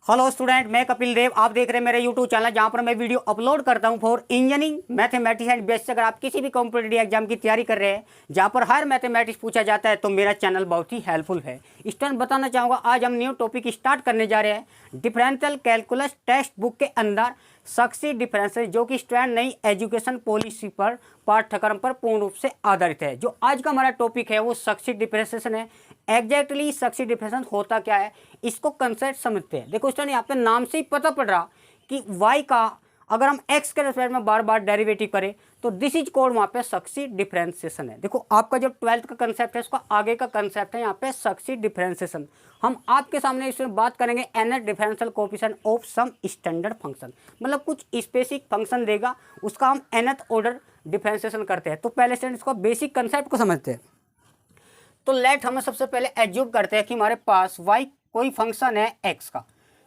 Hello student, मैं कपिल देव। आप देख रहे हैं मेरे यूट्यूब चैनल जहां पर मैं वीडियो अपलोड करता हूं for engineering mathematics and basic. अगर आप किसी भी कॉम्पिटिटिव एग्जाम की तैयारी कर रहे हैं जहां पर हर मैथमेटिक्स पूछा जाता है तो मेरा चैनल बहुत ही हेल्पफुल है। स्टूडेंट बताना चाहूँगा, आज हम न्यू टॉपिक स्टार्ट करने जा रहे हैं डिफरेंशियल कैलकुलस टेक्स्ट बुक के अंदर सक्सीड डिफरेंसेस, जो कि स्टूडेंट नई एजुकेशन पॉलिसी पर पाठ्यक्रम पर पूर्ण रूप से आधारित है। जो आज का हमारा टॉपिक है वो सक्सीड डिफरेंशिएशन है। एग्जैक्टली सक्सीड डिफरेंशिएशन होता क्या है, इसको कंसेप्ट समझते हैं। देखो स्टूडेंट, यहाँ पे नाम से ही पता पड़ रहा कि y का अगर हम x के रेस्पेक्ट में बार बार डेरिवेटिव करें तो दिस इज कॉल्ड वहाँ पे सक्सीड डिफरेंशिएशन है। देखो आपका जो 12th का कंसेप्ट है उसका आगे का कंसेप्ट है यहाँ पे सक्सीड डिफरेंशिएशन। हम आपके सामने इसमें बात करेंगे nth differential coefficient of some standard function, मतलब कुछ स्पेसिफिक फंक्शन देगा, उसका हम nth ऑर्डर डिफरेंशिएशन करते हैं। तो पहले स्टूडेंट इसको बेसिक कंसेप्ट को समझते हैं। तो लेट हमें सबसे पहले एज्यूम करते हैं कि हमारे पास y कोई फंक्शन है x का।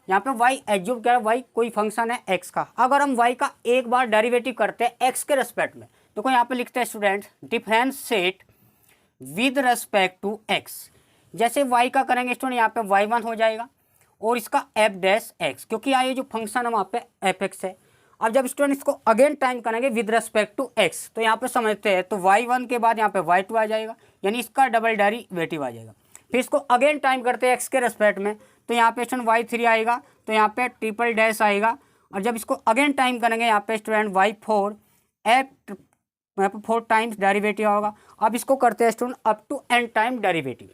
यहाँ पे y एज्यूम क्या है, y कोई फंक्शन है x का। अगर हम y का एक बार डेरिवेटिव करते हैं x के रेस्पेक्ट में, देखो यहाँ पे लिखते हैं student differentiate with respect to x। जैसे y का करेंगे स्टूडेंट, यहाँ पे y1 हो जाएगा और इसका f डैश x, क्योंकि ये जो फंक्शन है वहाँ पे fx है। अब जब स्टूडेंट इसको अगेन टाइम करेंगे विद रेस्पेक्ट टू x, तो यहाँ पे समझते हैं तो y1 के बाद यहाँ पे y2 आ जाएगा, यानी इसका डबल डेरिवेटिव आ जाएगा। फिर इसको अगेन टाइम करते हैं x के रेस्पेक्ट में, तो यहाँ पे स्टूडेंट y3 आएगा, तो यहाँ पे ट्रिपल डैश आएगा। और जब इसको अगेन टाइम करेंगे यहाँ पे स्टूडेंट y4 एट यहाँ पे 4 टाइम्स डेरिवेटिव होगा। अब इसको करते हैं student up to n time derivative.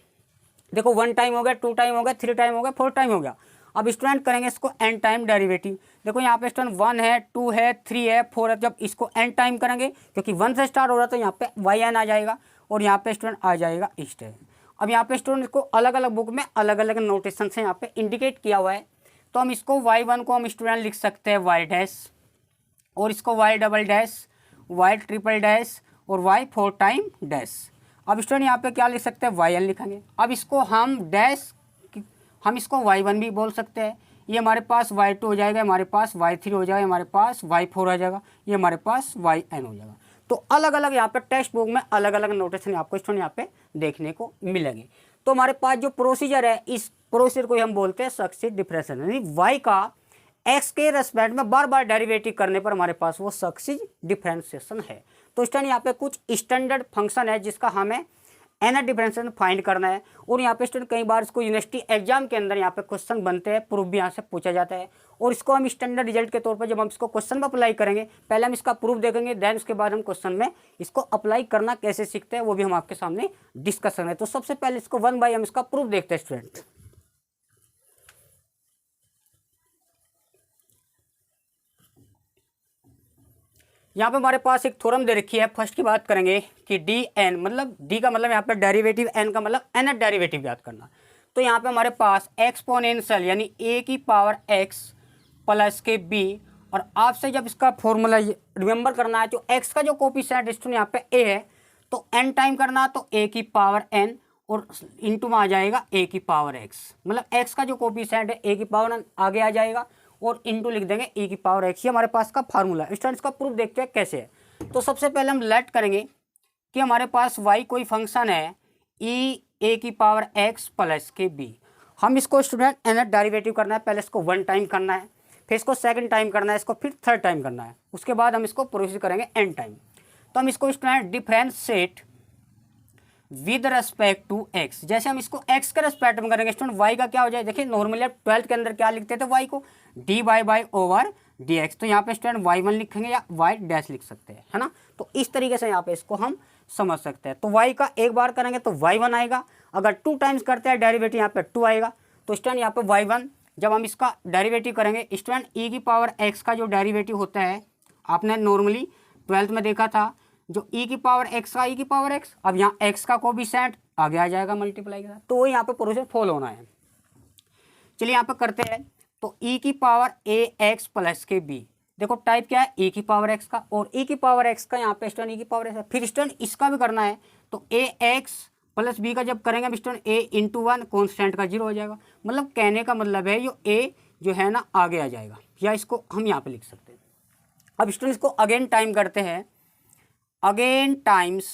देखो 1 टाइम हो गया, 2 टाइम हो गया, 3 टाइम हो गया, 4 टाइम हो गया। अब स्टूडेंट करेंगे इसको n टाइम डेरिवेटिव। देखो यहाँ पे स्टूडेंट 1 है, 2 है, 3 है, 4 है। जब इसको n टाइम करेंगे, क्योंकि 1 से स्टार्ट हो रहा है, तो यहाँ पे yn आ जाएगा और यहाँ पे स्टूडेंट आ जाएगा इस टाइम। अब यहाँ पे स्टूडेंट इसको अलग अलग बुक में अलग अलग नोटेशन से यहाँ पे इंडिकेट किया हुआ है। तो हम इसको y1 को हम स्टूडेंट लिख सकते हैं y डैश, और इसको y double dash, y triple dash और y4 टाइम डैश। अब स्टूडेंट यहाँ पे क्या लिख सकते हैं, yn लिखेंगे। अब इसको हम डैश, हम इसको y1 भी बोल सकते हैं। ये हमारे पास y2 हो जाएगा, हमारे पास y3 हो जाएगा, हमारे पास y4 आ जाएगा, ये हमारे पास yn हो जाएगा। तो अलग अलग यहाँ पे टेक्स्ट बुक में अलग अलग नोटेशन आपको स्टूडेंट यहाँ पे देखने को मिलेंगे। तो हमारे पास जो प्रोसीजर है, इस प्रोसीजर को हम बोलते हैं सक्सीड डिफरेंशिएशन, यानी y का x के रेस्पेक्ट में बार बार डेरिवेटिव करने पर हमारे पास वो सक्सीड डिफरेंशिएशन है। तो स्टूडेंट यहाँ पे कुछ स्टैंडर्ड फंक्शन है जिसका हमें nth डिफरेंशिएशन फाइंड करना है। और यहाँ पे स्टूडेंट कई बार इसको यूनिवर्सिटी एग्जाम के अंदर यहाँ पे क्वेश्चन बनते हैं, प्रूफ भी यहाँ से पूछा जाता है। और इसको हम स्टैंडर्ड रिजल्ट के तौर पर जब हम इसको क्वेश्चन में अप्लाई करेंगे, पहले हम इसका प्रूफ देखेंगे, देन उसके बाद हम क्वेश्चन में इसको अप्लाई करना कैसे सीखते हैं वो भी हम आपके सामने डिस्कस करेंगे। तो सबसे पहले इसको 1 बाय हम इसका प्रूफ देखते हैं स्टूडेंट। यहाँ पे हमारे पास एक थ्योरम दे रखी है। फर्स्ट की बात करेंगे कि डी एन, मतलब डी का मतलब यहाँ पे डेरिवेटिव, एन का मतलब nth डेरिवेटिव याद करना। तो यहाँ पे हमारे पास एक्सपोनेंशियल यानी a की पावर x प्लस के b, और आपसे जब इसका फॉर्मूला रिमेंबर करना है, जो x का जो कोएफिशिएंट स्टूडेंट यहाँ पे a है, तो n टाइम करना, तो a की पावर n और इंटू में आ जाएगा a की पावर x, मतलब x का जो कोएफिशिएंट है a की पावर n आगे आ जाएगा और इंटू लिख देंगे e की पावर x। ये हमारे पास का फार्मूला है। स्टूडेंट्स का प्रूफ देखते हैं कैसे है। तो सबसे पहले हम लेट करेंगे कि हमारे पास y कोई फंक्शन है e a की पावर x प्लस के b। हम इसको स्टूडेंट nth डेरिवेटिव करना है। पहले इसको 1 टाइम करना है, फिर इसको 2nd टाइम करना है, इसको फिर 3rd टाइम करना है, उसके बाद हम इसको प्रोसीड करेंगे n टाइम। तो हम इसको student differentiate with respect to x। जैसे हम इसको x के रेस्पेक्ट में करेंगे स्टूडेंट, y का क्या हो जाए, देखिए नॉर्मली आप 12th के अंदर क्या लिखते थे y को, dy बाई ओवर dx। तो यहाँ पे स्टूडेंट y1 लिखेंगे या y डैश लिख सकते हैं, है ना। तो इस तरीके से यहाँ पे इसको हम समझ सकते हैं। तो y का एक बार करेंगे तो y1 आएगा, अगर 2 टाइम्स करते हैं डेरिवेटिव यहाँ पे 2 आएगा। तो स्टूडेंट यहाँ पे y1 जब हम इसका डेरिवेटिव करेंगे, स्टूडेंट e की पावर x का जो डेरिवेटिव होता है, आपने नॉर्मली 12th में देखा था, जो e की पावर x का e की पावर x, अब यहाँ x का कोएफिशिएंट आगे आ जाएगा मल्टीप्लाई के साथ। तो वो यहाँ पे प्रोसेस फॉलो होना है। चलिए यहाँ पे करते हैं। तो e की पावर ax प्लस के b, देखो टाइप क्या है, e की पावर x का, और e की पावर x का यहाँ पे स्टूडेंट e की पावर x है। फिर स्टूडेंट इसका भी करना है, तो ax प्लस b का जब करेंगे स्टूडेंट a इंटू 1 कॉन्स्टेंट का 0 हो जाएगा। मतलब कहने का मतलब है यो a जो है ना आगे आ जाएगा, या इसको हम यहाँ पे लिख सकते हैं। अब स्टूडेंट इसको अगेन टाइम करते हैं, again times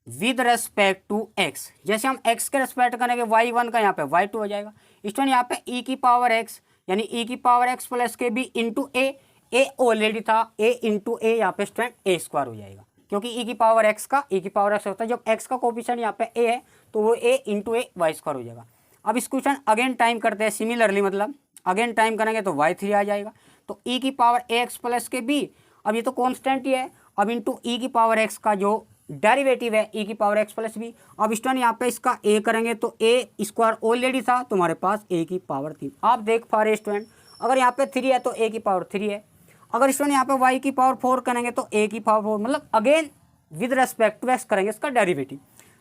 with respect to x। जैसे हम x के रेस्पेक्ट करेंगे y1 का यहाँ पे y2 हो जाएगा। स्टूडेंट यहाँ पे e की पावर x यानी ई की पावर एक्स प्लस के बी इंटू ए ऑलरेडी था, ए इंटू ए यहाँ पे स्टूडेंट ए स्क्वायर हो जाएगा, क्योंकि ई की पावर एक्स का ई की पावर एक्स होता है, जब एक्स का कोफिशिएंट यहाँ पे ए है तो वो ए इंटू ए वाई स्क्वायर हो जाएगा। अब इस क्वेश्चन अगेन टाइम करते हैं सिमिलरली, मतलब अगेन टाइम करेंगे तो y3 आ जाएगा। तो ई की पावर ए एक्स प्लस के बी, अब ये तो कॉन्स्टेंट ही है, अब इंटू ई की पावर एक्स का जो डेरिवेटिव है ई की पावर एक्स प्लस बी। अब स्टूडेंट यहाँ पे इसका ए करेंगे तो ए स्क्वायर ऑलरेडी था, तुम्हारे पास ए की पावर 3। आप देख पा रहे स्टूडेंट, अगर यहाँ पे 3 है तो ए की पावर 3 है, अगर स्टूडेंट यहाँ पे वाई की पावर 4 करेंगे तो ए की पावर 4, मतलब again with respect to x करेंगे इसका डेरिवेटिव।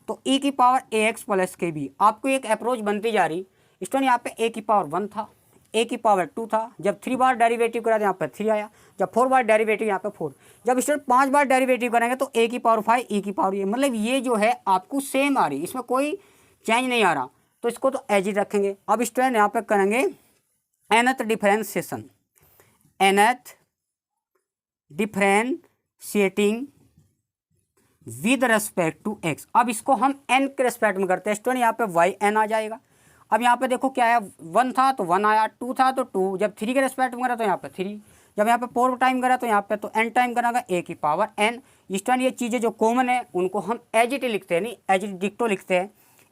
तो ई की पावर ए एक्स प्लस के बी, आपको एक अप्रोच बनती जा रही स्टूडेंट, यहाँ पे ए की पावर 1 था, ए की पावर 2 था, जब 3 बार डेरिवेटिव करा तो यहाँ पे 3 आया, जब 4 बार डेरिवेटिव यहाँ पे 4, जब स्टूडेंट 5 बार डेरिवेटिव करेंगे तो ए की पावर 5 ई की पावर ये, मतलब ये जो है आपको सेम आ रही, इसमें कोई चेंज नहीं आ रहा, तो इसको तो एज ही रखेंगे। अब स्टूडेंट यहाँ पे करेंगे nth differentiation, nth differentiating with respect to x. अब इसको हम n के रेस्पेक्ट में करते हैं स्टूडेंट, यहाँ पे वाई एन आ जाएगा। अब यहाँ पे देखो क्या है, 1 था तो 1 आया, 2 था तो 2, जब 3 के रेस्पेक्ट में करा तो यहाँ पे 3, जब यहाँ पे 4 टाइम करा तो यहाँ पे तो n टाइम करागा a की पावर n। स्टूडेंट ये चीज़ें जो कॉमन है उनको हम एज इट लिखते हैं, नहीं एज इट डिक्टो लिखते हैं,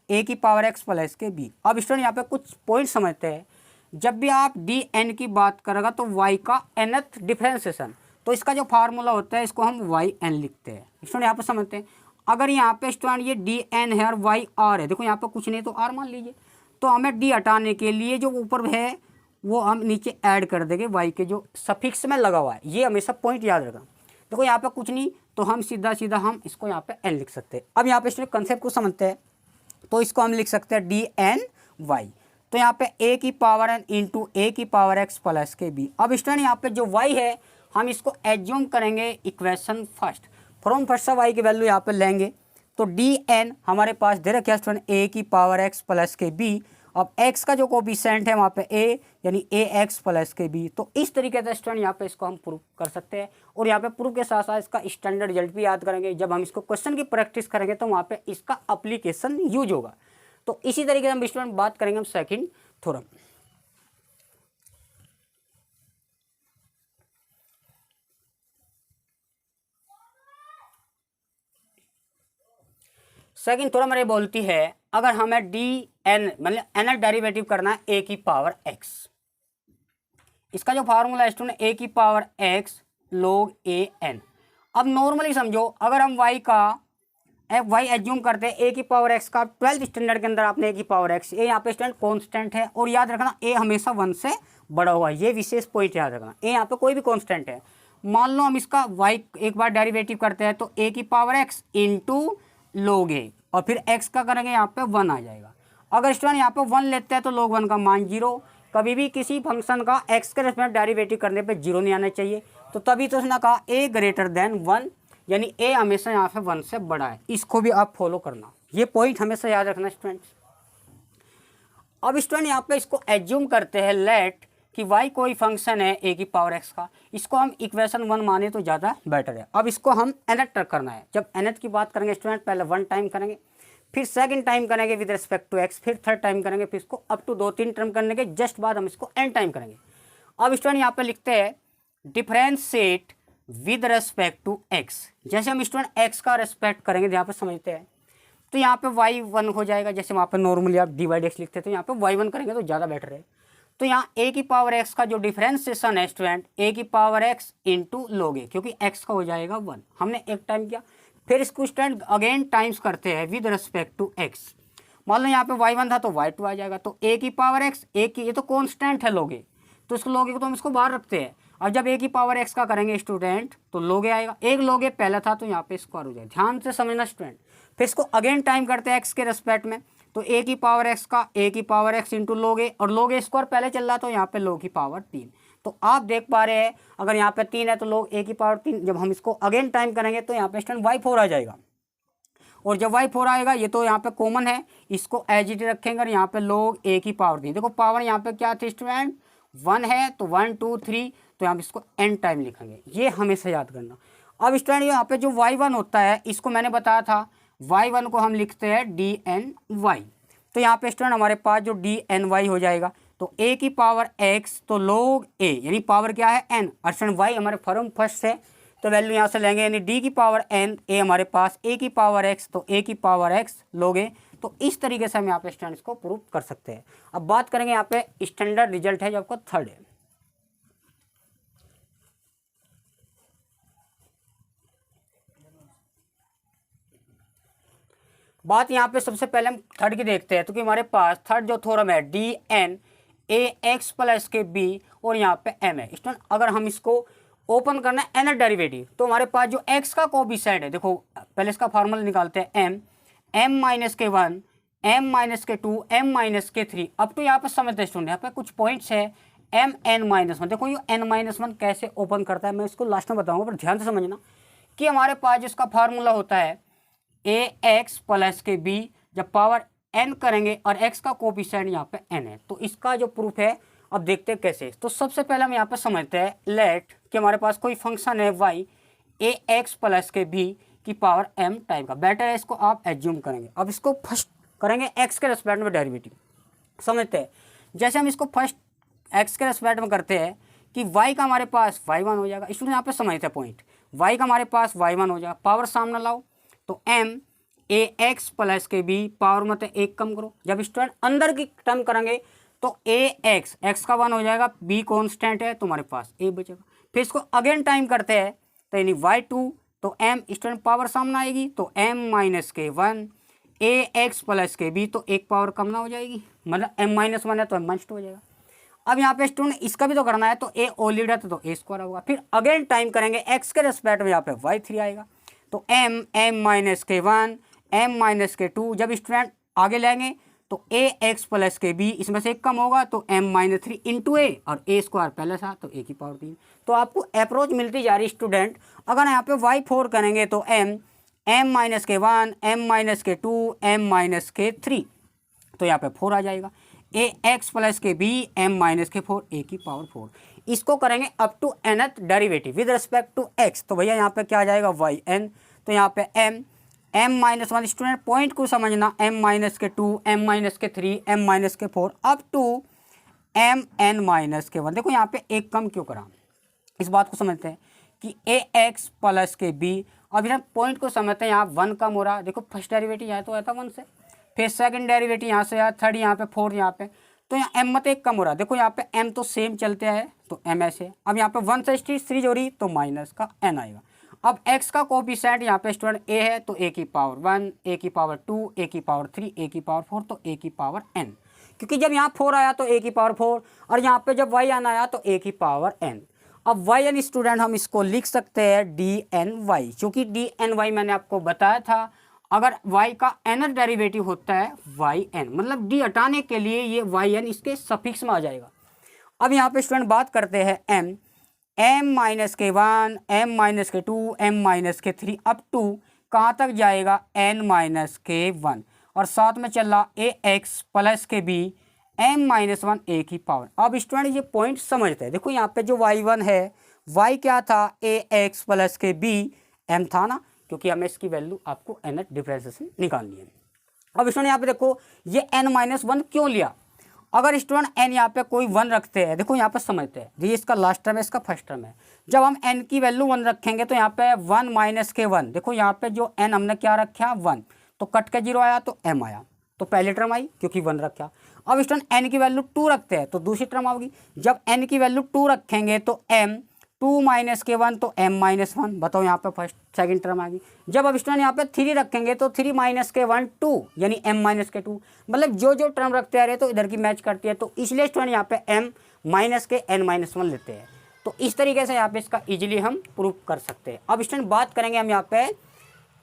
a की पावर एक्स प्लस के b। अब स्टूडेंट यहाँ पे कुछ पॉइंट समझते हैं, जब भी आप डी एन की बात करेगा तो y का nth डिफरेंशिएशन, तो इसका जो फार्मूला होता है इसको हम वाई एन लिखते हैं। स्टूडेंट यहाँ पे समझते हैं, अगर यहाँ पे स्टूडेंट ये डी एन है और वाई आर है, देखो यहाँ पे कुछ नहीं तो आर मान लीजिए, तो हमें डी हटाने के लिए जो ऊपर है वो हम नीचे ऐड कर देंगे वाई के जो सफिक्स में लगा हुआ है, ये हमेशा पॉइंट याद रखना। देखो यहाँ पे कुछ नहीं तो हम सीधा सीधा हम इसको यहाँ पे एन लिख सकते हैं। अब यहाँ पे स्टूडेंट कंसेप्ट को समझते हैं, तो इसको हम लिख सकते हैं डी एन वाई, तो यहाँ पे ए की पावर एन इंटू ए की पावर एक्स प्लस के बी। अब स्टूडेंट यहाँ पे जो वाई है हम इसको एज्यूम करेंगे equation first, from first y की वैल्यू यहाँ पे लेंगे, तो डी एन हमारे पास दे रखा है स्टूडेंट ए की पावर एक्स प्लस के बी। अब एक्स का जो कोफिशिएंट है वहाँ पे ए, यानी ए एक्स प्लस के बी। तो इस तरीके से स्टूडेंट यहाँ पे इसको हम प्रूव कर सकते हैं, और यहाँ पे प्रूव के साथ साथ इसका स्टैंडर्ड रिजल्ट भी याद करेंगे। जब हम इसको क्वेश्चन की प्रैक्टिस करेंगे तो वहाँ पे इसका अप्लीकेशन यूज होगा। तो इसी तरीके से हम स्टूडेंट बात करेंगे हम सेकेंड थ्योरम। सेकंड थ्योरम मेरे बोलती है, अगर हमें डी एन मतलब एन डेरिवेटिव करना है ए की पावर एक्स, इसका जो फार्मूला है स्टूडेंट ए की power x log A N. अब नॉर्मली समझो, अगर हम वाई का वाई एज्यूम करते हैं ए की पावर एक्स का 12th स्टैंडर्ड के अंदर आपने ए की पावर एक्स, ए यहाँ पे स्टूडेंट कॉन्स्टेंट है, और याद रखना ए हमेशा 1 से बड़ा हुआ है, ये विशेष पॉइंट याद रखना, ए यहाँ पे कोई भी कॉन्स्टेंट है। मान लो हम इसका वाई एक बार डेरिवेटिव करते हैं तो ए की पावर एक्स इंटू log ए, और फिर x का करेंगे यहाँ पे 1 आ जाएगा। अगर स्टूडेंट यहाँ पे 1 लेते हैं तो log 1 का मान 0, कभी भी किसी फंक्शन का x के रेस्पेक्ट डेरिवेटिव करने पे 0 नहीं आना चाहिए, तो तभी तो उसने कहा a ग्रेटर देन 1, यानी a हमेशा यहाँ पे 1 से बड़ा है। इसको भी आप फॉलो करना, ये पॉइंट हमेशा याद रखना स्टूडेंट्स। अब स्टूडेंट यहाँ पे इसको एज्यूम करते हैं लेट कि y कोई फंक्शन है a की पावर x का, इसको हम इक्वेशन 1 माने तो ज़्यादा बेटर है। अब इसको हम nth करना है, जब nth की बात करेंगे स्टूडेंट पहले 1 टाइम करेंगे, फिर सेकंड टाइम करेंगे विद रिस्पेक्ट टू x, फिर थर्ड टाइम करेंगे, फिर इसको अप टू 2-3 टर्म करने के जस्ट बाद हम इसको n टाइम करेंगे। अब स्टूडेंट यहाँ पे लिखते हैं differentiate with respect to x, जैसे हम स्टूडेंट x का रिस्पेक्ट करेंगे यहाँ पे समझते हैं, तो यहाँ पे y1 हो जाएगा, जैसे वहाँ पे नॉर्मली आप dy/x लिखते हैं, तो यहाँ पे y1 करेंगे तो ज़्यादा बेटर है। तो यहाँ a की पावर x का जो डिफरेंशिएशन है स्टूडेंट a की power x into log a, क्योंकि x का हो जाएगा 1, हमने एक टाइम किया, फिर इसको स्टूडेंट अगेन टाइम्स करते हैं विद रिस्पेक्ट टू x। मान लो यहाँ पे y1 था तो y2 आ जाएगा, तो a की पावर x, a की ये तो कॉन्स्टेंट है log a, तो इसको log a को तो हम इसको बाहर रखते हैं। और जब a की पावर x का करेंगे स्टूडेंट तो log a आएगा, एक log a पहला था तो यहाँ पे स्क्वायर हो जाएगा, ध्यान से समझना स्टूडेंट। फिर इसको अगेन टाइम करते हैं x के रेस्पेक्ट में, तो a की पावर x का a की power x into log a, और log a स्क्वायर पहले चल रहा तो यहाँ पे log की पावर 3। तो आप देख पा रहे हैं अगर यहाँ पे 3 है तो log a की पावर 3, जब हम इसको अगेन टाइम करेंगे तो यहाँ पे स्टूडेंट y4 आ जाएगा, और जब y4 आएगा ये तो यहाँ पे कॉमन है, इसको एज इट रखेंगे और यहाँ पे log a की पावर 3। देखो पावर यहाँ पे क्या थी स्टूडेंट 1 है, तो 1 2 3, तो यहाँ पे इसको n टाइम लिखेंगे, ये हमेशा याद करना। अब स्टूडेंट यहाँ पे जो y1 होता है इसको मैंने बताया था, y1 को हम लिखते हैं डी एन वाई, तो यहाँ पे स्टूडेंट हमारे पास जो डी एन वाई हो जाएगा, तो a की पावर x तो log a यानी पावर क्या है n, और स्टूडेंट y हमारे फॉर्म फर्स्ट है तो वैल्यू यहाँ से लेंगे, यानी d की पावर n, a हमारे पास a की पावर x तो a की पावर x log a। तो इस तरीके से हम यहाँ पे स्टूडेंट्स को प्रूव कर सकते हैं। अब बात करेंगे यहाँ पे स्टैंडर्ड रिजल्ट है जो आपका थर्ड है। बात यहाँ पे सबसे पहले हम थर्ड की देखते हैं, तो कि हमारे पास थर्ड जो थ्योरम है D n a x plus के बी और यहाँ पे एम है। स्टूडेंट अगर हम इसको ओपन करना है nth डेरिवेटिव तो हमारे पास जो x का कोएफिशिएंट है, देखो पहले इसका फार्मूला निकालते हैं m माइनस के 1 m माइनस के 2 m माइनस के 3 अप टू यहाँ पे समझते हैं स्टूडेंट। यहाँ पे कुछ पॉइंट्स है m n माइनस 1, देखो ये n माइनस 1 कैसे ओपन करता है मैं इसको लास्ट में बताऊंगा, पर ध्यान से समझना कि हमारे पास जिसका फार्मूला होता है ए एक्स प्लस के बी, जब पावर n करेंगे और x का कोएफिशिएंट यहाँ पे n है, तो इसका जो प्रूफ है अब देखते हैं कैसे। तो सबसे पहले हम यहाँ पे समझते हैं लेट कि हमारे पास कोई फंक्शन है y ए एक्स प्लस के बी की पावर m टाइप का, बेटर है इसको आप एज्यूम करेंगे। अब इसको फर्स्ट करेंगे x के रेस्पेक्ट में डेरिवेटिव, समझते हैं। जैसे हम इसको फर्स्ट x के रेस्पेक्ट में करते हैं कि y का हमारे पास y1 हो जाएगा, इसलिए यहाँ पे समझते हैं पॉइंट, y का हमारे पास y1 हो जाएगा, पावर सामने लाओ तो m ए एक्स प्लस के बी पावर मत एक कम करो, जब स्टूडेंट अंदर की टर्म करेंगे तो ए एक्स का 1 हो जाएगा, बी कॉन्स्टेंट है तो हमारे पास a बचेगा। फिर इसको अगेन टाइम करते हैं तो यानी y2 तो m स्टूडेंट पावर सामने आएगी तो m माइनस के 1 ए एक्स प्लस के बी तो एक पावर कम ना हो जाएगी, मतलब m माइनस 1 है तो m माइनस 2 हो जाएगा। अब यहाँ पे स्टूडेंट इसका भी तो करना है तो a ओलिड है तो a स्क्वायर होगा। फिर अगेन टाइम करेंगे x के रेस्पेक्ट में, यहाँ पे y3 आएगा तो m माइनस के 1 m माइनस के 2, जब स्टूडेंट आगे लेंगे तो ए एक्स प्लस के बी इसमें से एक कम होगा तो m माइनस 3 इंटू ए और a स्क्वायर पहले था तो a की पावर 3। तो आपको अप्रोच मिलती जा रही स्टूडेंट। अगर यहाँ पे y4 करेंगे तो m माइनस के 1 m माइनस के 2 m माइनस के 3 तो यहाँ पे 4 आ जाएगा, ए एक्स प्लस के बी m माइनस के 4 a की पावर 4। इसको करेंगे up to nth derivative with respect to x, तो भैया यहाँ पे क्या आ जाएगा yn, तो यहाँ पे m माइनस 1 स्टूडेंट पॉइंट को समझना, m माइनस के 2 m माइनस के 3 m माइनस के 4 up to m n minus के 1। देखो यहाँ पे एक कम क्यों करा, इस बात को समझते हैं कि ए एक्स प्लस के बी, अब यहाँ पॉइंट को समझते हैं, यहाँ 1 कम हो रहा, देखो फर्स्ट डेरिवेटिव यहाँ तो आया था 1 से, फिर सेकंड डेरिवेटिव यहाँ से आया, थर्ड यहाँ पे, फोर्थ यहाँ पे, तो यहाँ m मत एक कम हो रहा, देखो यहाँ पे m तो सेम चलते हैं तो m ऐसे, अब यहाँ पे 1 से सीरीज हो रही तो माइनस का n आएगा। अब x का कोएफिशिएंट यहाँ पे स्टूडेंट a है तो a की पावर 1 a की पावर 2 a की पावर 3 a की पावर 4 तो a की पावर n, क्योंकि जब यहाँ 4 आया तो a की पावर 4 और यहाँ पे जब y आना आया तो a की पावर n। अब yn स्टूडेंट हम इसको लिख सकते हैं dny, क्योंकि dny मैंने आपको बताया था अगर y का nth डेरिवेटिव होता है yn, मतलब d हटाने के लिए ये yn इसके सफिक्स में आ जाएगा। अब यहाँ पे स्टूडेंट बात करते हैं m माइनस के 1 m माइनस के 2 m माइनस के 3 अप टू कहाँ तक जाएगा n माइनस के 1 और साथ में चल रहा ए एक्स प्लस के बी m माइनस 1 a की पावर। अब स्टूडेंट ये पॉइंट समझते हैं, देखो यहाँ पे जो y1 है y क्या था ए एक्स प्लस के बी m था ना, क्योंकि हमें इसकी वैल्यू आपको nth डिफरेंशिएशन निकालनी है। अब स्टूडेंट यहाँ पे देखो ये n माइनस 1 क्यों लिया, अगर स्टूडेंट n यहाँ पे कोई 1 रखते हैं, देखो यहाँ पे समझते हैं, ये इसका लास्ट टर्म है इसका फर्स्ट टर्म है, जब हम n की वैल्यू 1 रखेंगे तो यहाँ पे 1 माइनस के 1, देखो यहाँ पे जो n हमने क्या रखा 1 तो कट के 0 आया तो m आया, तो पहली टर्म आई क्योंकि 1 रखा। अब स्टूडेंट n की वैल्यू 2 रखते हैं तो दूसरी टर्म होगी, जब n की वैल्यू 2 रखेंगे तो m 2 माइनस के 1 तो m माइनस 1, बताओ यहाँ पे फर्स्ट सेकंड टर्म आ गई। जब अब स्टूडेंट यहाँ पे 3 रखेंगे तो 3 माइनस के 1 2 यानी m माइनस के 2, मतलब जो जो टर्म रखते आ रहे तो इधर की मैच करती है, तो इसलिए स्टूडेंट यहाँ पे m माइनस के n माइनस 1 लेते हैं। तो इस तरीके से यहाँ पे इसका इजीली हम प्रूव कर सकते हैं। अब स्टूडेंट बात करेंगे हम यहाँ पे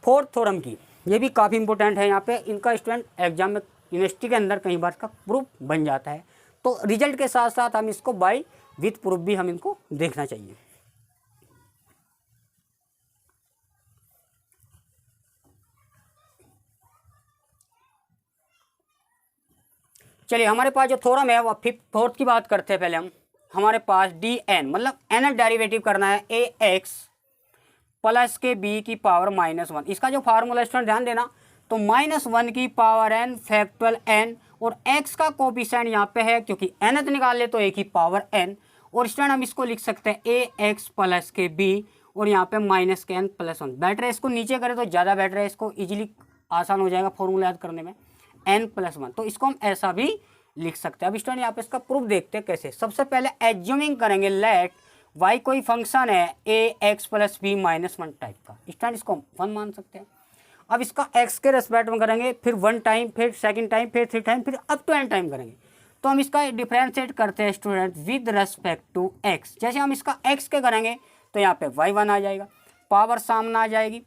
फोर्थ थ्योरम की, ये भी काफ़ी इंपॉर्टेंट है, यहाँ पे इनका स्टूडेंट एग्जाम में यूनिवर्सिटी के अंदर कई बार इसका प्रूफ बन जाता है, तो रिजल्ट के साथ साथ हम इसको बाय विथ प्रूफ भी हम इनको देखना चाहिए। चलिए हमारे पास जो थ्योरम है वो फोर्थ की बात करते हैं। पहले हमारे पास डी एन मतलब nth डेरिवेटिव करना है ए एक्स प्लस के बी की पावर -1, इसका जो फार्मूला स्टूडेंट ध्यान देना तो -1 की पावर n फैक्टोरियल n और x का कोफिशिएंट यहाँ पे है, क्योंकि nth निकाल ले तो a की पावर n, और स्टूडेंट हम इसको लिख सकते हैं ax प्लस के b और यहाँ पे माइनस के n प्लस 1। बेटर है इसको नीचे करें तो ज़्यादा बेटर है, इसको इजीली आसान हो जाएगा फॉर्मूला याद करने में, n प्लस 1। तो इसको हम ऐसा भी लिख सकते हैं। अब स्टूडेंट यहाँ पे इसका प्रूफ देखते हैं कैसे। सबसे पहले एज्यूमिंग करेंगे लेट y कोई फंक्शन है ax plus b minus 1 type का, स्टूडेंट इसको हम 1 मान सकते हैं। अब इसका x के रेस्पेक्ट में करेंगे, फिर 1 टाइम, फिर सेकंड टाइम, फिर 3 टाइम, फिर अप टू n टाइम करेंगे। तो हम इसका डिफरेंशिएट करते हैं student with respect to x। जैसे हम इसका x के करेंगे तो यहाँ पे y1 आ जाएगा, पावर सामने आ जाएगी,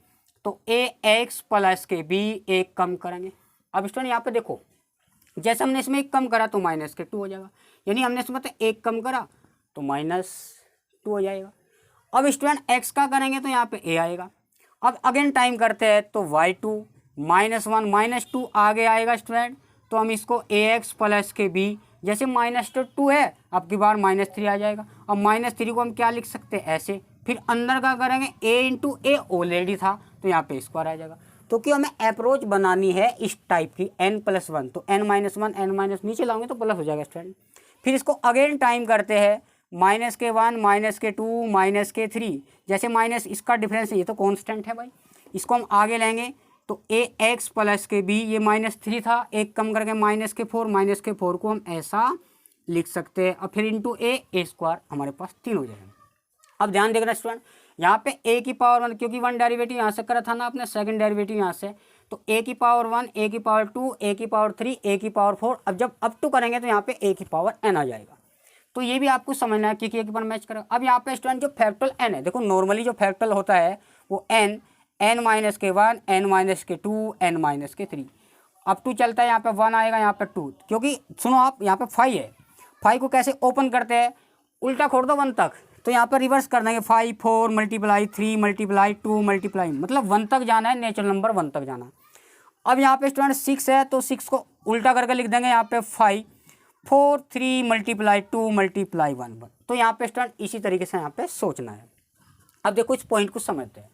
तो ax प्लस के b एक कम करेंगे। अब स्टूडेंट यहाँ पे देखो, जैसे हमने इसमें एक कम करा तो माइनस के 2 हो जाएगा, यानी हमने इसमें तो एक कम करा तो माइनस 2 हो जाएगा। अब स्टूडेंट x का करेंगे तो यहाँ पे a आएगा। अब अगेन टाइम करते हैं तो y2 माइनस 1 माइनस 2 आगे आएगा स्टूडेंट, तो हम इसको ax प्लस के b, जैसे माइनस 2 है अब की बार माइनस 3 आ जाएगा। अब माइनस 3 को हम क्या लिख सकते हैं ऐसे, फिर अंदर का करेंगे a इंटू ए ऑलरेडी था तो यहाँ पे स्क्वायर आ जाएगा। तो कि हमें अप्रोच बनानी है इस टाइप की n प्लस 1, तो n माइनस 1 n माइनस नीचे लाओगे तो प्लस हो जाएगा स्टूडेंट। फिर इसको अगेन टाइम करते हैं, माइनस के 1 माइनस के 2 माइनस के 3, जैसे माइनस इसका डिफरेंस है, ये तो कांस्टेंट है भाई, इसको हम आगे लेंगे तो ax प्लस के b, ये माइनस 3 था, एक कम करके माइनस के 4 को हम ऐसा लिख सकते हैं। और फिर इंटू ए स्क्वायर हमारे पास 3 हो जाएगा। अब ध्यान देना स्टूडेंट, यहाँ पे a की पावर 1, क्योंकि 1 डेरिवेटिव यहाँ से करा था ना अपने, सेकंड डेरिवेटिव यहाँ से, तो a की पावर 1, a की पावर 2, a की पावर 3, a की पावर 4। अब जब अप टू करेंगे तो यहाँ पे a की पावर n आ जाएगा। तो ये भी आपको समझना है क्योंकि एक बार मैच करेगा। अब यहाँ पे स्टूडेंट जो फैक्टल n है, देखो नॉर्मली जो फैक्टल होता है वो n माइनस के 1, n माइनस के 2, n माइनस के 3 अप टू चलता है। यहाँ पे 1 आएगा, यहाँ पे 2, क्योंकि सुनो आप यहाँ पे 5 है, 5 को कैसे ओपन करते हैं, उल्टा खोल दो 1 तक, तो यहाँ पर रिवर्स कर देंगे 5 4 मल्टीप्लाई 3 मल्टीप्लाई 2 मल्टीप्लाई, मतलब 1 तक जाना है, नेचुरल नंबर 1 तक जाना। अब यहाँ पे स्टूडेंट 6 है तो 6 को उल्टा करके लिख देंगे यहाँ पे 5 4 3 मल्टीप्लाई 2 मल्टीप्लाई 1। तो यहाँ पे स्टूडेंट इसी तरीके से यहाँ पे सोचना है। अब देखो इस पॉइंट को समझते हैं।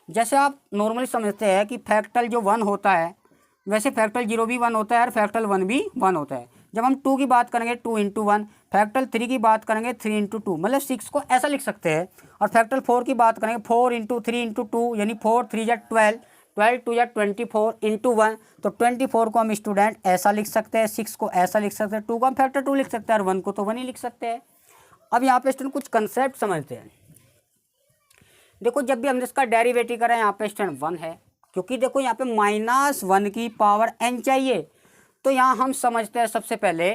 जैसे आप नॉर्मली समझते हैं कि फैक्टल जो 1 होता है, वैसे फैक्टल 0 भी 1 होता है और फैक्टल 1 भी 1 होता है। जब हम 2 की बात करेंगे 2 इंटू 1, फैक्टल 3 की बात करेंगे 3 इंटू 2, मतलब 6 को ऐसा लिख सकते हैं। और फैक्टल 4 की बात करेंगे 4 इंटू 3 इंटू 2, यानी 4 3 जा 12, 12 2 जा 24 इंटू 1, तो 24 को हम स्टूडेंट ऐसा लिख सकते हैं, 6 को ऐसा लिख सकते हैं, 2 को हम फैक्टर 2 लिख सकते हैं और 1 को तो 1 ही लिख सकते हैं। अब यहाँ पे स्टूडेंट कुछ कंसेप्ट समझते हैं। देखो जब भी हमने इसका डेरिवेटिव करा यहाँ पे स्टूडेंट 1 है, क्योंकि देखो यहाँ पे -1 की पावर n चाहिए, तो यहाँ हम समझते हैं सबसे पहले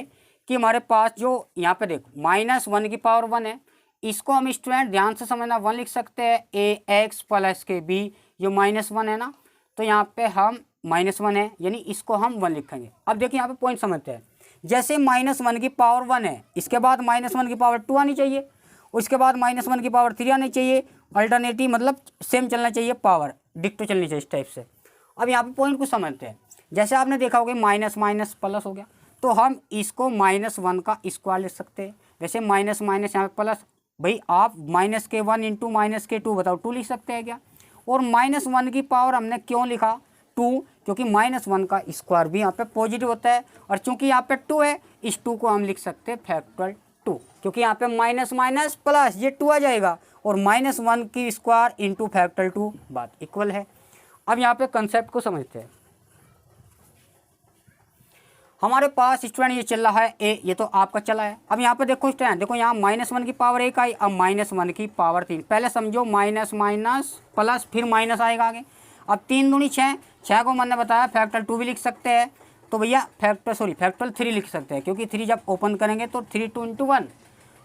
कि हमारे पास जो यहाँ पे देखो -1 की पावर 1 है, इसको हम स्टूडेंट ध्यान से समझना 1 लिख सकते हैं ax प्लस के b, जो -1 है ना, तो यहाँ पे हम -1 है यानी इसको हम 1 लिखेंगे। अब देखिए यहाँ पे पॉइंट समझते हैं, जैसे -1 की पावर 1 है, इसके बाद -1 की पावर 2 आनी चाहिए, उसके बाद -1 की पावर 3 आनी चाहिए, अल्टरनेटिव मतलब सेम चलना चाहिए, पावर डिक्टो चलनी चाहिए इस टाइप से। अब यहाँ पे पॉइंट को समझते हैं। जैसे आपने देखा होगा माइनस माइनस प्लस हो गया, तो हम इसको -1 का स्क्वायर लिख सकते हैं। वैसे माइनस माइनस यहाँ पे प्लस, भाई आप माइनस के 1 इंटू माइनस के 2 बताओ 2 लिख सकते हैं क्या। और -1 की पावर हमने क्यों लिखा 2, क्योंकि -1 का स्क्वायर भी यहाँ पे पॉजिटिव होता है, और चूंकि यहाँ पे 2 है, इस 2 को हम लिख सकते हैं फैक्टोरियल 2, क्योंकि यहाँ पे माइनस माइनस प्लस ये 2 आ जाएगा, और -1 की स्क्वायर इंटू फैक्टोरियल 2 बात इक्वल है। अब यहाँ पे कंसेप्ट को समझते हैं। हमारे पास स्टूडेंट ये चल रहा है a, ये तो आपका चला है। अब यहाँ पे देखो स्टूडेंट, देखो यहाँ -1 की पावर 1 आई, अब -1 की पावर 3, पहले समझो माइनस माइनस प्लस फिर माइनस आएगा आगे। अब 3 दूनी 6, 6 को मैंने बताया फैक्टर 2 भी लिख सकते हैं, तो भैया फैक्टर 3 लिख सकते हैं, क्योंकि 3 जब ओपन करेंगे तो 3 2 इंटू 1,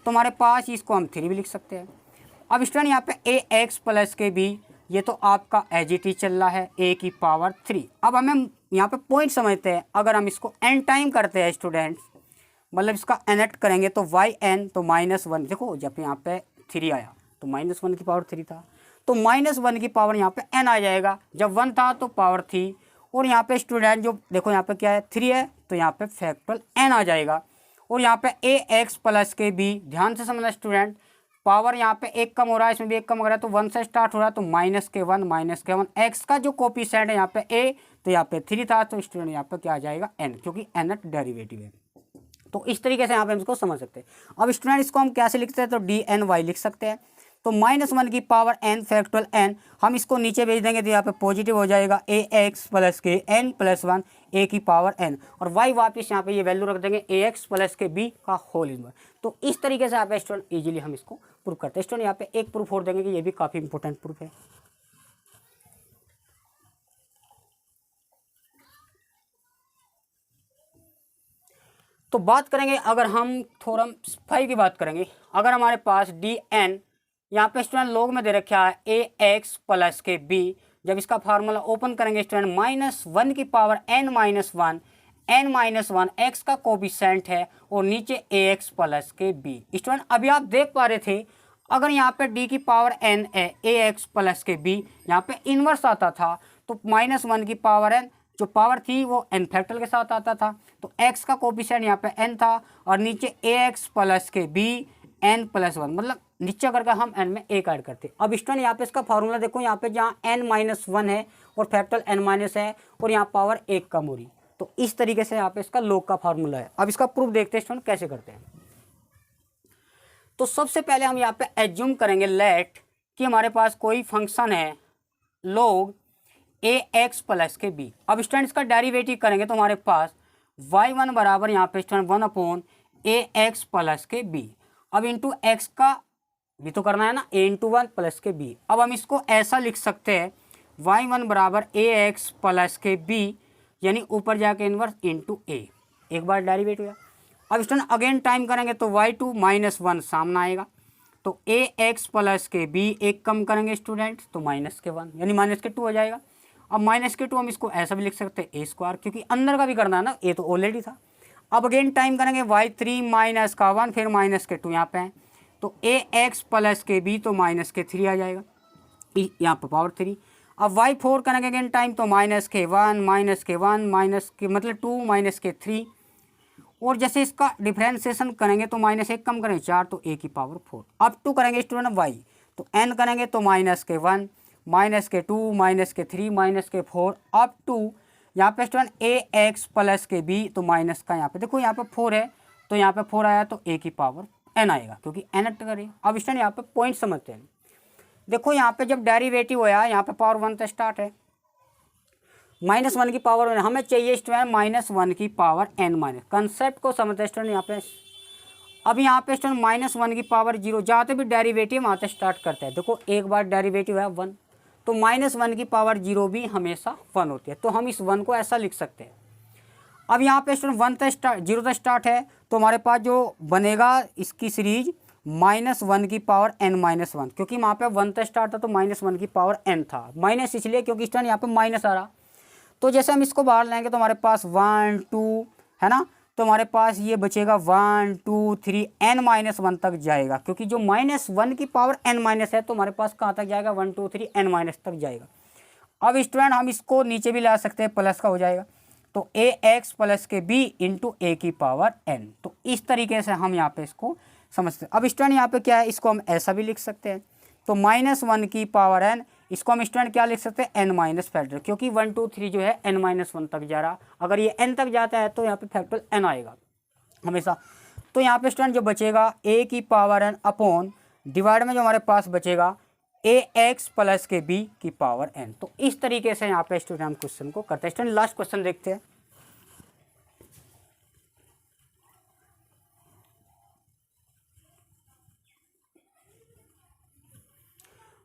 तो हमारे पास इसको हम 3 भी लिख सकते हैं। अब स्टूडेंट यहाँ पे ax प्लस के b, ये तो आपका एज इट इज चल रहा है a की पावर 3। अब हमें यहाँ पे पॉइंट समझते हैं, अगर हम इसको n टाइम करते हैं स्टूडेंट्स, मतलब इसका nth करेंगे तो yn, तो -1, देखो जब यहाँ पे 3 आया तो -1 की पावर 3 था, तो -1 की पावर यहाँ पे n आ जाएगा, जब 1 था तो पावर थी, और यहाँ पे स्टूडेंट जो देखो यहाँ पे क्या है 3 है, तो यहाँ पे फैक्टोरियल n आ जाएगा। और यहाँ पे ax प्लस के b, ध्यान से समझना स्टूडेंट, पावर यहाँ पे एक कम हो रहा है, इसमें भी एक कम हो रहा है, तो 1 से स्टार्ट हो रहा है, तो -k1 एक्स का जो कोफिशिएंट है यहाँ पे a, तो यहाँ पे 3 था, तो स्टूडेंट यहाँ पे क्या आ जाएगा n, क्योंकि nth डेरिवेटिव है। तो इस तरीके से यहाँ पे हम इसको समझ सकते हैं। अब स्टूडेंट इसको हम कैसे लिखते हैं, तो dny लिख सकते हैं। तो -1 की पावर n फैक्टोरियल n, हम इसको नीचे भेज देंगे तो यहाँ पे पॉजिटिव हो जाएगा ax प्लस के n प्लस 1 a की पावर n, और y वापस यहाँ पे ये वैल्यू रख देंगे ax प्लस के b का होल इनवर्स। तो इस तरीके से यहाँ पे स्टूडेंट इजीली हम इसको प्रूव करते हैं। स्टूडेंट यहाँ पे एक प्रूफ और देंगे कि ये भी काफ़ी इंपॉर्टेंट प्रूफ है। तो बात करेंगे, अगर हम थ्योरम 5 की बात करेंगे, अगर हमारे पास dn यहाँ पे स्टूडेंट लोग में दे रखा है ax प्लस के b, जब इसका फार्मूला ओपन करेंगे स्टूडेंट -1 की power n minus one x का कोफिशिएंट है और नीचे ax प्लस के b। स्टूडेंट अभी आप देख पा रहे थे, अगर यहाँ पे d की पावर n है ax प्लस के b, यहाँ पे इन्वर्स आता था, तो -1 की पावर n जो पावर थी वो n फैक्टोरियल के साथ आता था, तो x का कोफिशिएंट यहाँ पे n था और नीचे ax प्लस के b n प्लस 1, मतलब नीचे करके हम n में एक ऐड करते। अब स्टूडेंट यहाँ पे इसका फार्मूला देखो, यहाँ पे जहाँ n-1 है और फैक्टोरियल n- है और यहाँ पावर एक कम हो रही, तो इस तरीके से यहाँ पे इसका log का फार्मूला है। अब इसका प्रूफ देखते हैं स्टूडेंट कैसे करते हैं। तो सबसे पहले हम यहाँ पे एज्यूम करेंगे लेट कि हमारे पास कोई फंक्शन है log ax प्लस के b। अब स्टूडेंट इसका डेरिवेटिव करेंगे तो हमारे पास y1 बराबर यहाँ पे स्टूडेंट 1/ax प्लस के b। अब इंटू एक्स का भी तो करना है ना, a इंटू 1 प्लस के b। अब हम इसको ऐसा लिख सकते हैं y1 बराबर ax प्लस के b, यानी ऊपर जाके इन्वर्स इंटू a, एक बार डेरिवेटिव है। अब स्टूडेंट अगेन टाइम करेंगे तो y2 -1 सामने आएगा, तो ax प्लस के b एक कम करेंगे स्टूडेंट तो -1 यानी -2 हो जाएगा। अब -2 हम इसको ऐसा भी लिख सकते हैं a², क्योंकि अंदर का भी करना है ना, a तो ऑलरेडी था। अब अगेन टाइम करेंगे y3 -1 फिर -2 यहाँ पे है, तो ax प्लस के b तो -3 आ जाएगा, यहाँ पर पावर 3। अब y4 करेंगे अगेन टाइम तो -1 मतलब 2 -3, और जैसे इसका डिफ्रेंसिएशन करेंगे तो -1 कम करेंगे 4 तो a की पावर 4। अब 2 करेंगे स्टूडेंट y, तो n करेंगे तो -1 -2 -3 -4 अप टू यहाँ पे स्टूडेंट ax प्लस के b, तो माइनस का यहाँ पे देखो यहाँ पे 4 है, तो यहाँ पे 4 आया तो a की पावर n आएगा, क्योंकि n ऐड करें। अब स्टूडेंट यहाँ पे पॉइंट समझते हैं। देखो यहाँ पे जब डेरिवेटिव होया, यहाँ पे पावर 1 से स्टार्ट है, -1 की पावर हमें चाहिए स्टूडेंट -1 की पावर n-, कंसेप्ट को समझते हैं स्टूडेंट यहाँ पे। अब यहाँ पे स्टूडेंट -1 की पावर 0, जाते भी डेरिवेटिव वहाँ से स्टार्ट करते हैं। देखो एक बार डेरिवेटिव है 1, तो -1 की पावर 0 भी हमेशा 1 होती है, तो हम इस 1 को ऐसा लिख सकते हैं। अब यहाँ पे स्टूडेंट 1 से स्टार्ट 0 से स्टार्ट है, तो हमारे पास जो बनेगा इसकी सीरीज -1 की पावर n-1, क्योंकि वहाँ पे 1 से स्टार्ट था तो -1 की पावर n था, माइनस इसलिए क्योंकि स्टूडेंट यहाँ पे माइनस आ रहा। तो जैसे हम इसको बाहर लाएंगे तो हमारे पास 1 2 है ना, तो हमारे पास ये बचेगा 1 2 3 n-1 तक जाएगा, क्योंकि जो -1 की पावर n- है, तो हमारे पास कहाँ तक जाएगा 1 2 3 n- तक जाएगा। अब स्टूडेंट हम इसको नीचे भी ला सकते हैं, प्लस का हो जाएगा, तो ax प्लस के b इंटू a की पावर n। तो इस तरीके से हम यहाँ पे इसको समझते हैं। अब स्टूडेंट यहाँ पे क्या है, इसको हम ऐसा भी लिख सकते हैं, तो -1 की पावर n, इसको हम स्टूडेंट क्या लिख सकते हैं n- फैक्टर, क्योंकि 1 2 3 जो है n-1 तक जा रहा, अगर ये n तक जाता है तो यहाँ पे फैक्टर n आएगा हमेशा। तो यहाँ पे स्टूडेंट जो बचेगा a की पावर n अपॉन डिवाइड में जो हमारे पास बचेगा ax प्लस के b की पावर n। तो इस तरीके से यहाँ पे स्टूडेंट हम क्वेश्चन को करते हैं। स्टूडेंट लास्ट क्वेश्चन देखते हैं।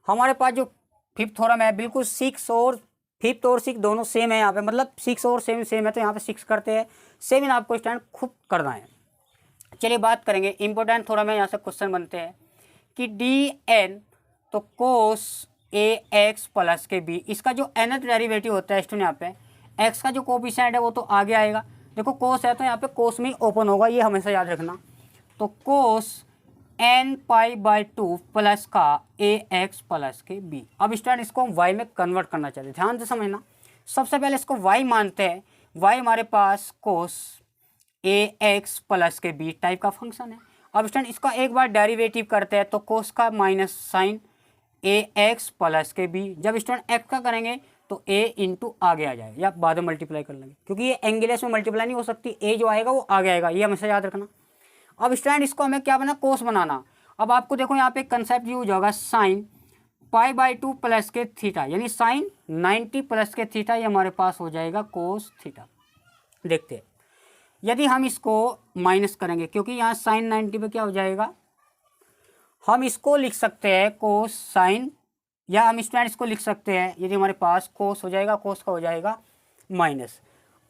हमारे पास जो फिफ्थ थ्योरम है, बिल्कुल 6 और 5th और 6 दोनों सेम है यहाँ पे, मतलब 6 और 7 सेम है, तो यहाँ पे 6 करते हैं, 7 आपको स्टूडेंट खूब करना है। चलिए बात करेंगे, इंपॉर्टेंट थ्योरम है, यहाँ से क्वेश्चन बनते हैं कि dn तो कोस ax प्लस के b, इसका जो nth डेरिवेटिव होता है स्टूडेंट यहाँ पे x का जो कोफिशिएंट है वो तो आगे आएगा। देखो कोस है तो यहाँ पे कोस में ही ओपन होगा, ये हमेशा याद रखना। तो कोस n π/2 प्लस का ax प्लस के b। अब स्टूडेंट इसको हम y में कन्वर्ट करना चाहते हैं, ध्यान से समझना। सबसे पहले इसको y मानते हैं, y हमारे पास कोस ax प्लस के b टाइप का फंक्शन है। अब स्टूडेंट इसका एक बार डेरिवेटिव करते हैं तो कोस का माइनस साइन ए एक्स प्लस के बी। जब स्टूडेंट एक्स का करेंगे तो ए इंटू आगे आ जाएगा, या बाद में मल्टीप्लाई कर लेंगे क्योंकि ये एंगुलस में मल्टीप्लाई नहीं हो सकती, ए जो आएगा वो आगे आएगा, ये हमेशा याद रखना। अब स्टूडेंट इसको हमें क्या बना, कोस बनाना। अब आपको देखो यहाँ पे कंसेप्ट यूज होगा साइन पाई बाई 2 प्लस के थीटा, यानी साइन 90 प्लस के थीटा, ये हमारे पास हो जाएगा कोस थीटा। देखते हैं यदि हम इसको माइनस करेंगे क्योंकि यहाँ साइन 90 पे क्या हो जाएगा, हम इसको लिख सकते हैं कोस साइन, या हम स्टूडेंट इसको लिख सकते हैं यदि हमारे पास कोस हो जाएगा, कोस का हो जाएगा माइनस।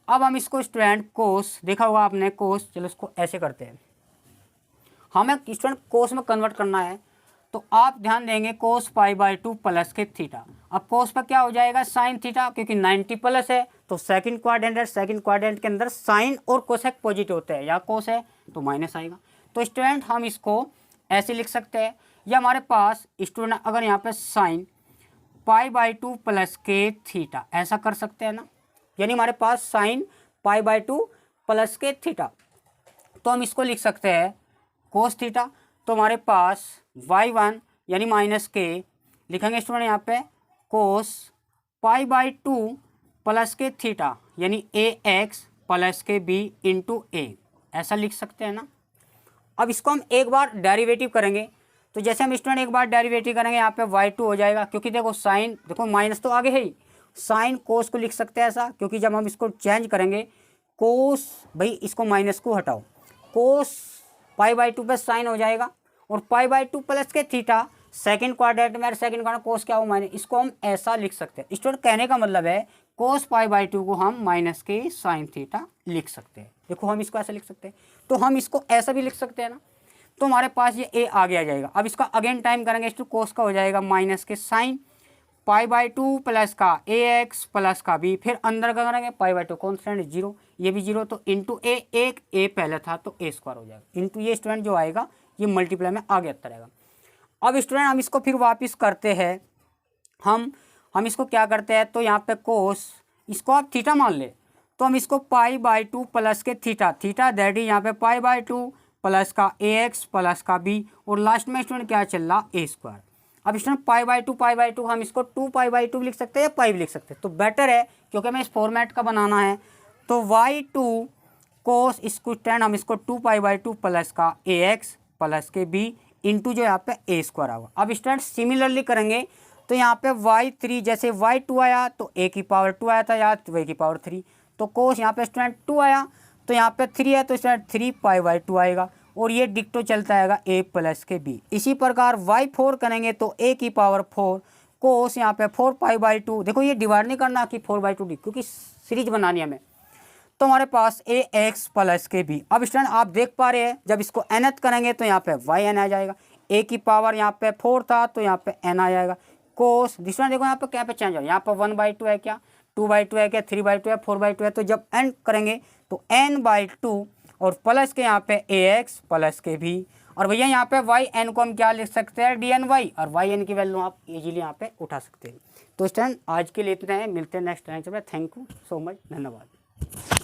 अब हम इसको स्टूडेंट कोस, देखा होगा आपने कोस, चलो इसको ऐसे करते हैं, हमें स्टूडेंट कोस में कन्वर्ट करना है तो आप ध्यान देंगे कोस पाई बाई 2 प्लस के थीटा। अब कोस पर क्या हो जाएगा साइन थीटा, क्योंकि 90 प्लस है तो सेकंड क्वाड्रेंट है, सेकंड क्वाड्रेंट के अंदर साइन और कोसेक पॉजिटिव होते हैं, या कोस है तो माइनस आएगा। तो स्टूडेंट हम इसको ऐसे लिख सकते हैं, या हमारे पास स्टूडेंट अगर यहाँ पे साइन पाई बाई 2 प्लस के थीटा ऐसा कर सकते हैं ना, यानी हमारे पास साइन पाई बाई 2 प्लस के थीटा, तो हम इसको लिख सकते हैं कोस थीटा। तो हमारे पास y1 यानी माइनस के लिखेंगे स्टूडेंट यहाँ पे कोस पाई बाई 2 प्लस के थीटा, यानी ए एक्स प्लस के बी इंटू ए, ऐसा लिख सकते हैं ना। अब इसको हम एक बार डेरिवेटिव करेंगे, तो जैसे हम स्टूडेंट एक बार डेरिवेटिव करेंगे यहाँ पे y2 हो जाएगा, क्योंकि देखो साइन, देखो माइनस तो आगे है ही, साइन कोस को लिख सकते हैं ऐसा, क्योंकि जब हम इसको चेंज करेंगे कोस, भाई इसको माइनस को हटाओ, कोस पाई बाई 2 प्लस साइन हो जाएगा, और पाई बाई 2 प्लस के थीटा सेकंड क्वाड्रेंट में, सेकंड क्वाड्रेंट कोस क्या हो माइनस, इसको हम ऐसा लिख सकते हैं। स्टूडेंट कहने का मतलब है कोस पाई बाई 2 को हम माइनस के साइन थीटा लिख सकते हैं। देखो हम इसको ऐसा लिख सकते हैं, तो हम इसको ऐसा भी लिख सकते हैं ना, तो हमारे पास ये ए आगे आ जाएगा। अब इसका अगेन टाइम करेंगे तो कोस का हो जाएगा माइनस के साइन पाई बाई 2 प्लस का ए एक्स प्लस का बी, फिर अंदर का करेंगे पाई बाई 2 कॉन्स्टेंट 0, ये भी 0, तो इंटू ए, एक ए पहले था तो ए स्क्वायर हो जाएगा, इंटू ये स्टूडेंट जो आएगा ये मल्टीप्लाई में आगे आता रहेगा। अब स्टूडेंट हम इसको फिर वापस करते हैं, हम इसको क्या करते हैं, तो यहाँ पे कोस, इसको आप थीटा मान ले, तो हम इसको पाई बाई 2 प्लस के थीटा दैट इज यहाँ पे पाई बाई 2 प्लस का ए एक्स प्लस का बी, और लास्ट में स्टूडेंट क्या चल रहा ए स्क्वायर। अब स्टूडेंट पाई बाई 2 हम इसको 2 पाई बाई 2 लिख सकते हैं या पाई भी लिख सकते हैं, तो बेटर है क्योंकि हमें इस फॉर्मेट का बनाना है। तो y2 कोस इसको स्टैंड हम इसको 2 पाई बाई 2 प्लस का ए एक्स प्लस के बी इंटू जो यहाँ पे ए स्क्वायर आएगा। अब स्टूडेंट सिमिलरली करेंगे तो यहाँ पे y3 जैसे y2 आया तो a की पावर 2 आया था या तो a की पावर 3, तो कोस यहाँ पे स्टूडेंट 2 आया तो यहाँ पे 3 है तो स्टूडेंट 3 पाई बाई 2 आएगा, और ये डिक्टो चलता आएगा a प्लस के b। इसी प्रकार y4 करेंगे तो a की पावर 4 कोस यहाँ पे 4 पाई बाई 2, देखो ये डिवाइड नहीं करना कि 4 बाई 2 डी, क्योंकि सीरीज बनानी है हमें, तो हमारे पास ए एक्स प्लस के बी। अब स्टूडेंट आप देख पा रहे हैं जब इसको nth करेंगे तो यहाँ पे वाई एन आ जाएगा, a की पावर यहाँ पे 4 था तो यहाँ पे n आ जाएगा, कोस स्टूडेंट देखो यहाँ पे क्या पे चेंज हो, यहाँ पे 1 बाई 2 है क्या, 2 बाई 2 है क्या, 3 बाई 2 है, 4 बाई 2 है, तो जब n करेंगे तो n बाई 2 और प्लस के यहाँ पे ए एक्स प्लस के भी, और भैया यहाँ पे वाई एन को हम क्या लिख सकते हैं डी एन वाई, और वाई एन की वैल्यू आप इजीली यहाँ पे उठा सकते हैं। तो स्टूडेंट आज के लिए इतना है, मिलते हैं नेक्स्ट टाइम में। थैंक यू सो मच, धन्यवाद।